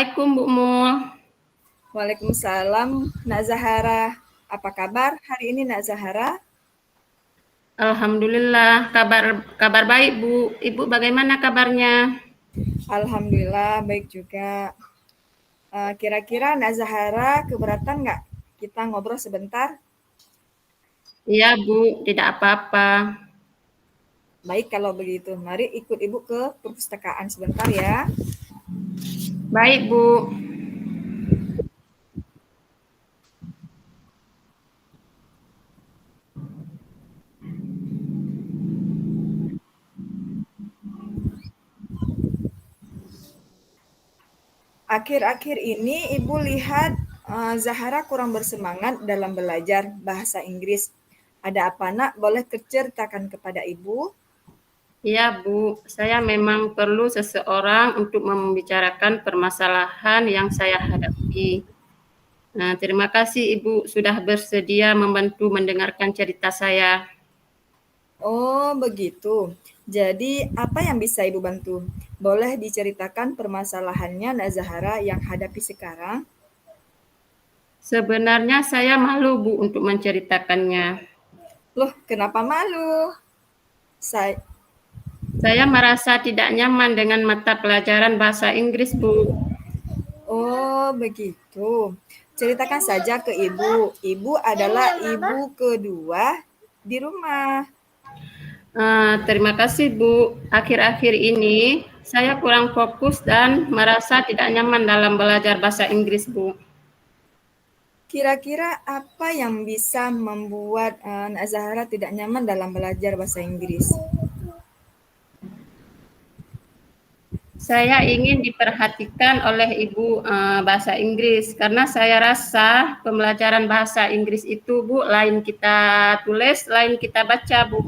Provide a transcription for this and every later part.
Assalamualaikum Bu Mul. Waalaikumsalam, Nak Zahara. Apa kabar hari ini, Nak Zahara? Alhamdulillah, kabar baik Bu. Ibu bagaimana kabarnya? Alhamdulillah, baik juga. Kira-kira Nak Zahara keberatan nggak kita ngobrol sebentar? Iya Bu, tidak apa-apa. Baik kalau begitu, mari ikut Ibu ke perpustakaan sebentar ya. Baik Bu. Akhir-akhir ini Ibu lihat Zahara kurang bersemangat dalam belajar bahasa Inggris. Ada apa, Nak? Boleh ceritakan kepada Ibu? Iya Bu, saya memang perlu seseorang untuk membicarakan permasalahan yang saya hadapi. Nah, terima kasih Ibu sudah bersedia membantu mendengarkan cerita saya. Oh, begitu. Jadi, apa yang bisa Ibu bantu? Boleh diceritakan permasalahannya, Nak Zahara, yang hadapi sekarang? Sebenarnya saya malu Bu untuk menceritakannya. Loh, kenapa malu? Saya, Saya merasa tidak nyaman dengan mata pelajaran bahasa Inggris Bu. oh, begitu. Ceritakan saja ke Ibu. Ibu adalah ibu kedua di rumah. Terima kasih Bu. Akhir-akhir ini saya kurang fokus dan merasa tidak nyaman dalam belajar bahasa Inggris Bu. Kira-kira apa yang bisa membuat Nak Zahara tidak nyaman dalam belajar bahasa Inggris? Saya ingin diperhatikan oleh Ibu bahasa Inggris karena saya rasa pembelajaran bahasa Inggris itu Bu, lain kita tulis, lain kita baca Bu.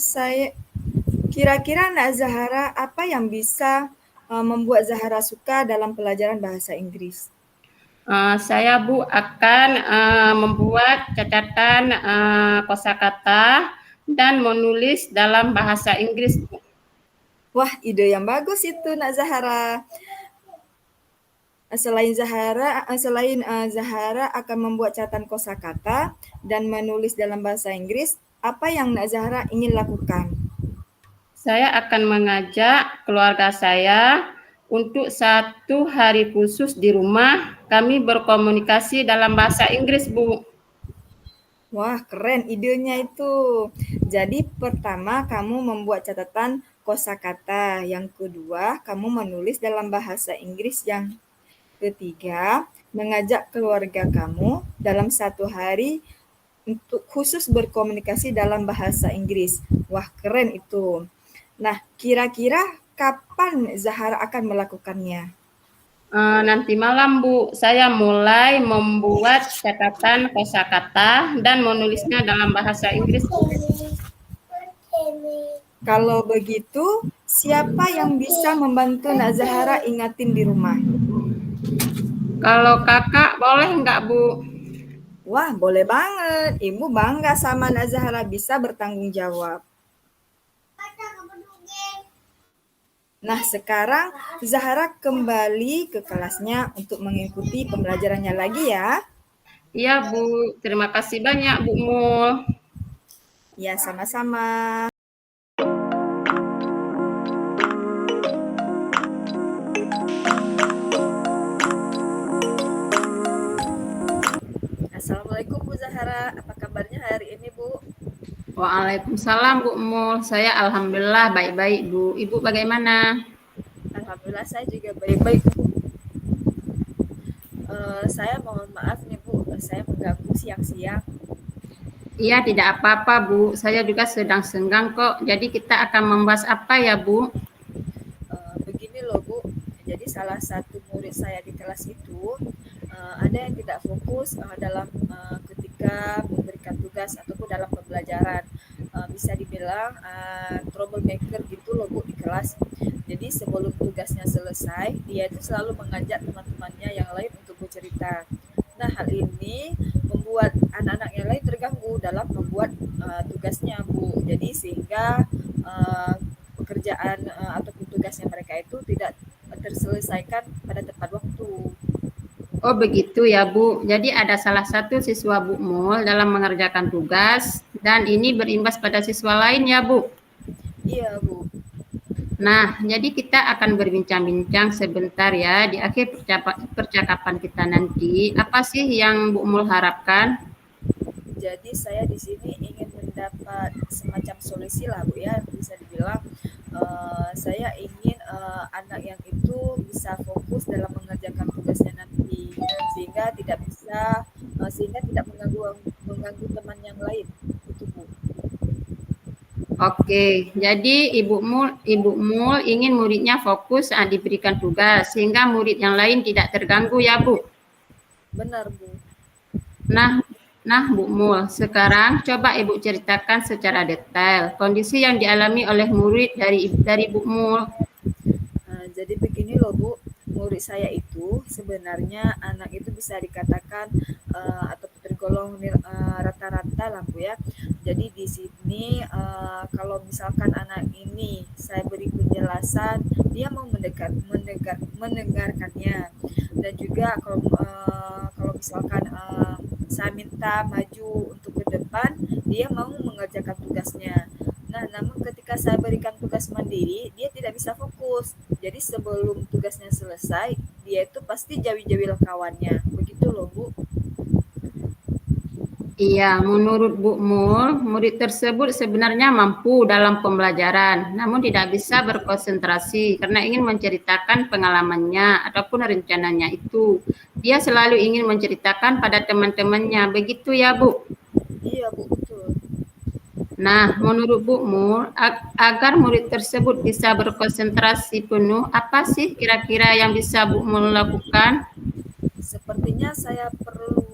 Saya kira-kira Nak Zahara apa yang bisa membuat Zahara suka dalam pelajaran bahasa Inggris? Saya Bu akan membuat catatan kosakata dan menulis dalam bahasa Inggris Bu. Wah, ide yang bagus itu Nak Zahara. Selain Zahara akan membuat catatan kosakata dan menulis dalam bahasa Inggris, apa yang Nak Zahara ingin lakukan? Saya akan mengajak keluarga saya untuk 1 hari khusus di rumah. Kami berkomunikasi dalam bahasa Inggris, Bu. Wah, keren idenya itu. Jadi pertama kamu membuat catatan kosakata, yang kedua kamu menulis dalam bahasa Inggris, yang ketiga mengajak keluarga kamu dalam 1 hari untuk khusus berkomunikasi dalam bahasa Inggris. Wah, keren itu. Nah, kira-kira kapan Zahara akan melakukannya? Nanti malam, Bu, saya mulai membuat catatan kosakata dan menulisnya dalam bahasa Inggris, Bu. Kalau begitu, siapa yang bisa membantu Nak Zahara ingatin di rumah? Kalau kakak boleh nggak, Bu? Wah, boleh banget. Ibu bangga sama Nak Zahara bisa bertanggung jawab. Nah, sekarang Zahara kembali ke kelasnya untuk mengikuti pembelajarannya lagi ya. Iya, Bu. Terima kasih banyak, Bu Mul. Ya, sama-sama. Assalamualaikum Bu Zahara, apa kabarnya hari ini Bu? Waalaikumsalam, Bu Mul. Saya alhamdulillah baik-baik, Bu. Ibu bagaimana? Alhamdulillah saya juga baik-baik Bu. Saya mohon maaf nih Bu, saya mengganggu siang-siang. Iya, tidak apa-apa, Bu. Saya juga sedang senggang kok. Jadi kita akan membahas apa ya, Bu? Begini loh Bu, jadi salah satu murid saya di kelas itu ada yang tidak fokus dalam ketika memberikan tugas ataupun dalam pembelajaran. Bisa dibilang troublemaker gitu loh Bu di kelas. Jadi sebelum tugasnya selesai, dia itu selalu mengajak teman-temannya yang lain untuk bercerita. Nah, hal ini membuat anak-anak yang lain terganggu dalam membuat tugasnya Bu. Jadi sehingga pekerjaan ataupun tugasnya mereka itu tidak terselesaikan pada tepat waktu. Oh begitu ya Bu. Jadi ada salah satu siswa Bu Mul dalam mengerjakan tugas dan ini berimbas pada siswa lain ya Bu. Iya Bu. Nah, jadi kita akan berbincang-bincang sebentar ya di akhir percakapan kita nanti. Apa sih yang Bu Mul harapkan? Jadi saya di sini ingin mendapat semacam solusi lah Bu ya, bisa dibilang saya ingin anak yang itu bisa fokus dalam mengerjakan tugasnya nanti sehingga tidak mengganggu teman yang lain itu Bu. Oke, jadi Ibu Mul ingin muridnya fokus saat diberikan tugas sehingga murid yang lain tidak terganggu ya Bu. Benar Bu. Nah, Bu Mul, sekarang coba Ibu ceritakan secara detail kondisi yang dialami oleh murid dari Bu Mul. Jadi begini loh Bu, murid saya itu sebenarnya anak itu bisa dikatakan atau tergolong rata-rata lah Bu ya. Jadi di sini kalau misalkan anak ini saya beri penjelasan, dia mau mendengarkannya. Dan juga kalau misalkan saya minta maju untuk ke depan, dia mau mengerjakan tugasnya. Nah, namun ketika saya berikan tugas mandiri, dia tidak bisa fokus. Jadi sebelum tugasnya selesai, dia itu pasti jawi-jawi kawannya. Begitu loh, Bu. Iya, menurut Bu Mul, murid tersebut sebenarnya mampu dalam pembelajaran, namun tidak bisa berkonsentrasi karena ingin menceritakan pengalamannya ataupun rencananya itu. Dia selalu ingin menceritakan pada teman-temannya, begitu ya Bu? Iya, Bu, betul. Nah, menurut Bu Mul, agar murid tersebut bisa berkonsentrasi penuh, apa sih kira-kira yang bisa Bu Mul lakukan? Sepertinya saya perlu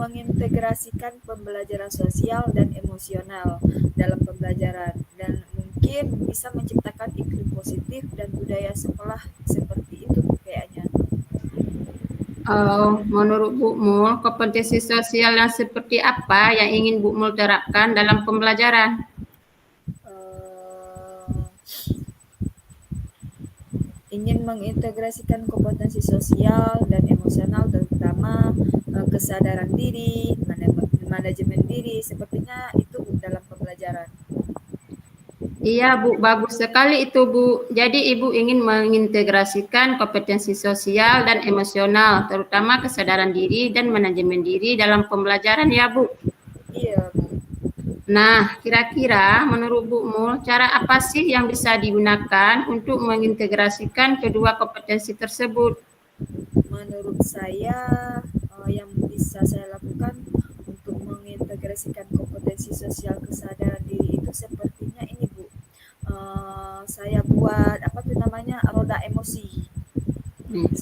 mengintegrasikan pembelajaran sosial dan emosional dalam pembelajaran dan mungkin bisa menciptakan iklim positif dan budaya sekolah seperti itu kayaknya. Menurut Bu Mul, kompetensi sosial yang seperti apa yang ingin Bu Mul terapkan dalam pembelajaran? Eh, Ingin mengintegrasikan kompetensi sosial dan emosional terutama kesadaran diri, manajemen diri, sepertinya itu dalam pembelajaran. Iya Bu, bagus sekali itu Bu. Jadi Ibu ingin mengintegrasikan kompetensi sosial dan emosional, terutama kesadaran diri dan manajemen diri dalam pembelajaran ya Bu. Iya Bu. Nah, kira-kira menurut Bu Mul, cara apa sih yang bisa digunakan untuk mengintegrasikan kedua kompetensi tersebut? Menurut saya yang bisa saya lakukan untuk mengintegrasikan kompetensi sosial kesadaran diri itu sepertinya ini Bu. Saya buat roda emosi.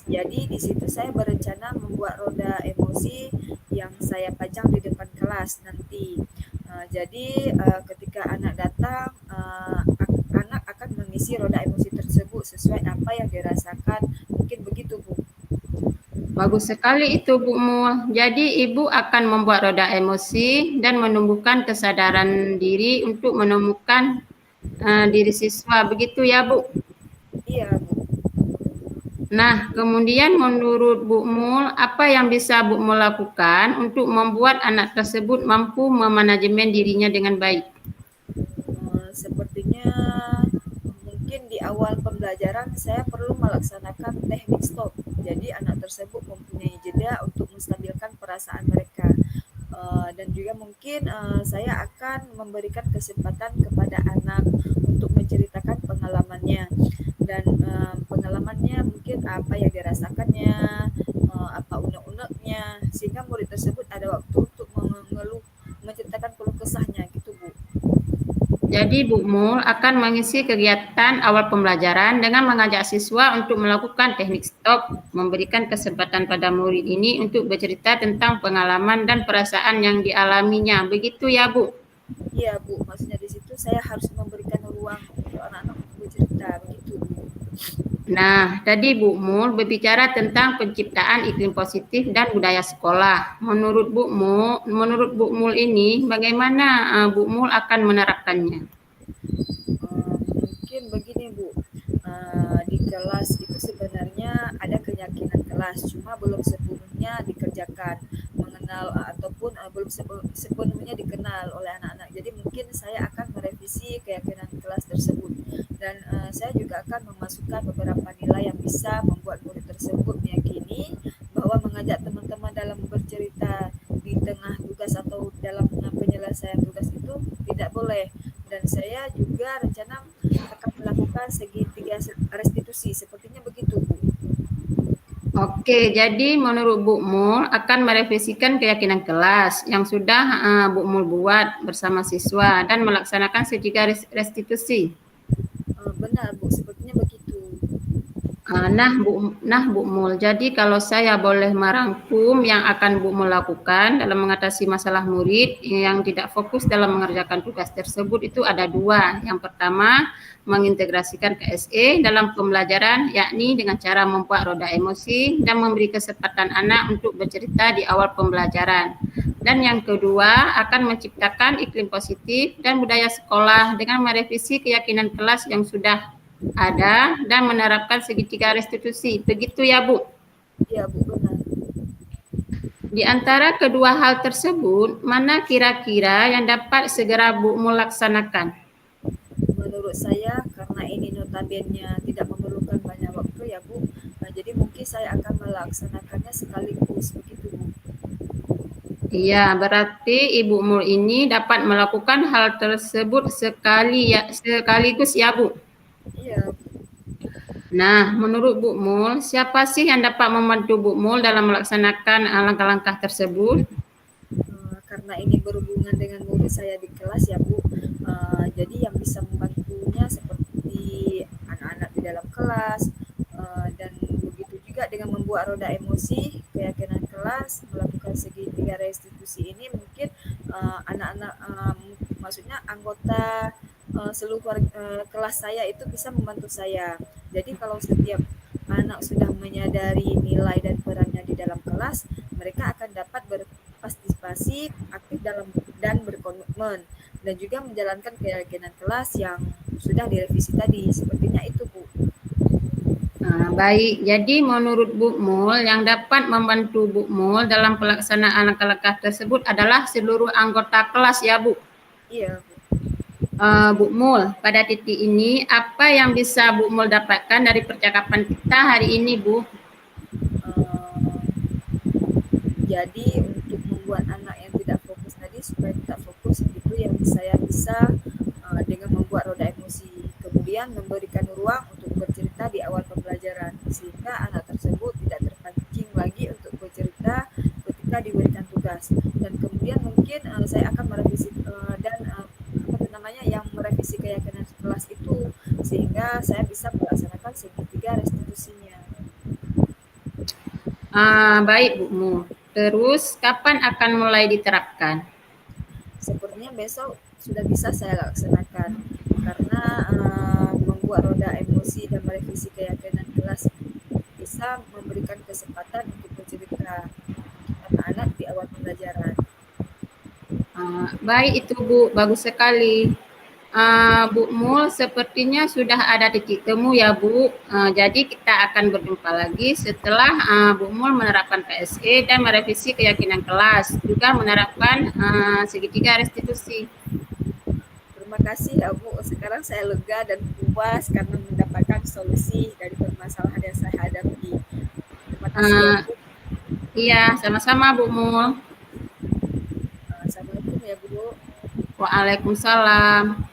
Jadi di situ saya berencana membuat roda emosi yang saya pajang di depan kelas nanti. Jadi ketika anak datang, anak akan mengisi roda emosi tersebut sesuai apa yang dirasakan. Mungkin begitu Bu. Bagus sekali itu Bu Mul. Jadi Ibu akan membuat roda emosi dan menumbuhkan kesadaran diri untuk menemukan diri siswa. Begitu ya Bu? Iya Bu. Nah, kemudian menurut Bu Mul, apa yang bisa Bu Mul lakukan untuk membuat anak tersebut mampu memanajemen dirinya dengan baik? Sepertinya mungkin di awal pembelajaran saya perlu melaksanakan teknik stop. Jadi anak tersebut mempunyai jeda untuk menstabilkan perasaan mereka. Dan juga mungkin saya akan memberikan kesempatan kepada anak untuk menceritakan pengalamannya dan pengalamannya mungkin apa yang dirasakannya, apa unek-uneknya, sehingga murid tersebut ada waktu untuk menceritakan keluh kesahnya gitu Bu. Jadi Bu Mul akan mengisi kegiatan awal pembelajaran dengan mengajak siswa untuk melakukan teknik stop, memberikan kesempatan pada murid ini untuk bercerita tentang pengalaman dan perasaan yang dialaminya. Begitu ya Bu? Iya Bu, maksudnya di situ saya harus memberikan ruang untuk anak-anak untuk bercerita begitu Bu. Nah, tadi Bu Mul berbicara tentang penciptaan iklim positif dan budaya sekolah. Menurut Bu Mul ini bagaimana Bu Mul akan menerapkannya? di kelas itu sebenarnya ada keyakinan kelas, cuma belum sepenuhnya dikerjakan, mengenal ataupun belum sepenuhnya dikenal oleh anak-anak. Jadi mungkin saya akan merevisi keyakinan kelas tersebut dan saya juga akan memasukkan beberapa nilai yang bisa membuat murid tersebut meyakini bahwa mengajak teman-teman dalam bercerita di tengah tugas atau dalam penyelesaian tugas itu tidak boleh. Dan saya juga rencana akan melakukan segitiga restitusi, sepertinya begitu, Bu. Oke, jadi menurut Bu Mul akan merevisikan keyakinan kelas yang sudah Bu Mul buat bersama siswa dan melaksanakan segitiga restitusi. Benar, Bu, sepertinya begitu. Nah Bu Mul, jadi kalau saya boleh merangkum yang akan Bu Mul lakukan dalam mengatasi masalah murid yang tidak fokus dalam mengerjakan tugas tersebut itu ada dua. Yang pertama, mengintegrasikan KSE dalam pembelajaran, yakni dengan cara membuat roda emosi dan memberi kesempatan anak untuk bercerita di awal pembelajaran. Dan yang kedua, akan menciptakan iklim positif dan budaya sekolah dengan merevisi keyakinan kelas yang sudah ada dan menerapkan segitiga restitusi. Begitu ya, Bu? Iya, Bu, benar. Di antara kedua hal tersebut, mana kira-kira yang dapat segera Bu melaksanakan? Menurut saya, karena ini notabene tidak memerlukan banyak waktu ya, Bu. Jadi mungkin saya akan melaksanakannya sekaligus, begitu, Bu. Iya, berarti Ibu Mul ini dapat melakukan hal tersebut sekaligus ya, Bu? Iya. Nah, menurut Bu Mul, siapa sih yang dapat membantu Bu Mul dalam melaksanakan langkah-langkah tersebut? Karena ini berhubungan dengan murid saya di kelas ya, Bu. Jadi yang bisa membantunya seperti anak-anak di dalam kelas, dan begitu juga dengan membuat roda emosi, keyakinan kelas, melakukan segitiga restitusi ini mungkin anak-anak, maksudnya anggota seluruh kelas saya itu bisa membantu saya. Jadi kalau setiap anak sudah menyadari nilai dan perannya di dalam kelas, mereka akan dapat berpartisipasi aktif dalam dan berkomitmen dan juga menjalankan keyakinan kelas yang sudah direvisi tadi. Sepertinya itu, Bu. Baik, jadi menurut Bu Mul yang dapat membantu Bu Mul dalam pelaksanaan langkah-langkah tersebut adalah seluruh anggota kelas ya, Bu? Iya, Bu. Bu Mul, pada titik ini apa yang bisa Bu Mul dapatkan dari percakapan kita hari ini, Bu? Jadi untuk membuat anak yang tidak fokus tadi supaya tidak fokus itu yang saya bisa dengan membuat roda emosi, kemudian memberikan ruang untuk bercerita di awal pembelajaran sehingga anak tersebut tidak terpancing lagi untuk bercerita ketika diberikan tugas, dan kemudian mungkin saya akan merevisi dan apa namanya yang merevisi keyakinan kelas itu sehingga saya bisa melaksanakan segitiga restitusinya. Baik Bu Mul. Terus kapan akan mulai diterapkan? Sepertinya besok sudah bisa saya laksanakan karena membuat roda emosi dan merevisi keyakinan kelas bisa memberikan kesempatan untuk bercerita anak-anak di awal pembelajaran. Baik itu Bu, bagus sekali. Bu Mul sepertinya sudah ada titik temu ya Bu. Jadi kita akan berjumpa lagi setelah Bu Mul menerapkan KSE dan merevisi keyakinan kelas, juga menerapkan segitiga restitusi. Terima kasih ya Bu, sekarang saya lega dan puas karena mendapatkan solusi dari permasalahan yang saya hadapi. Terima kasih ya Bu. Iya, sama-sama Bu Mul. Assalamualaikum ya Bu. Waalaikumsalam.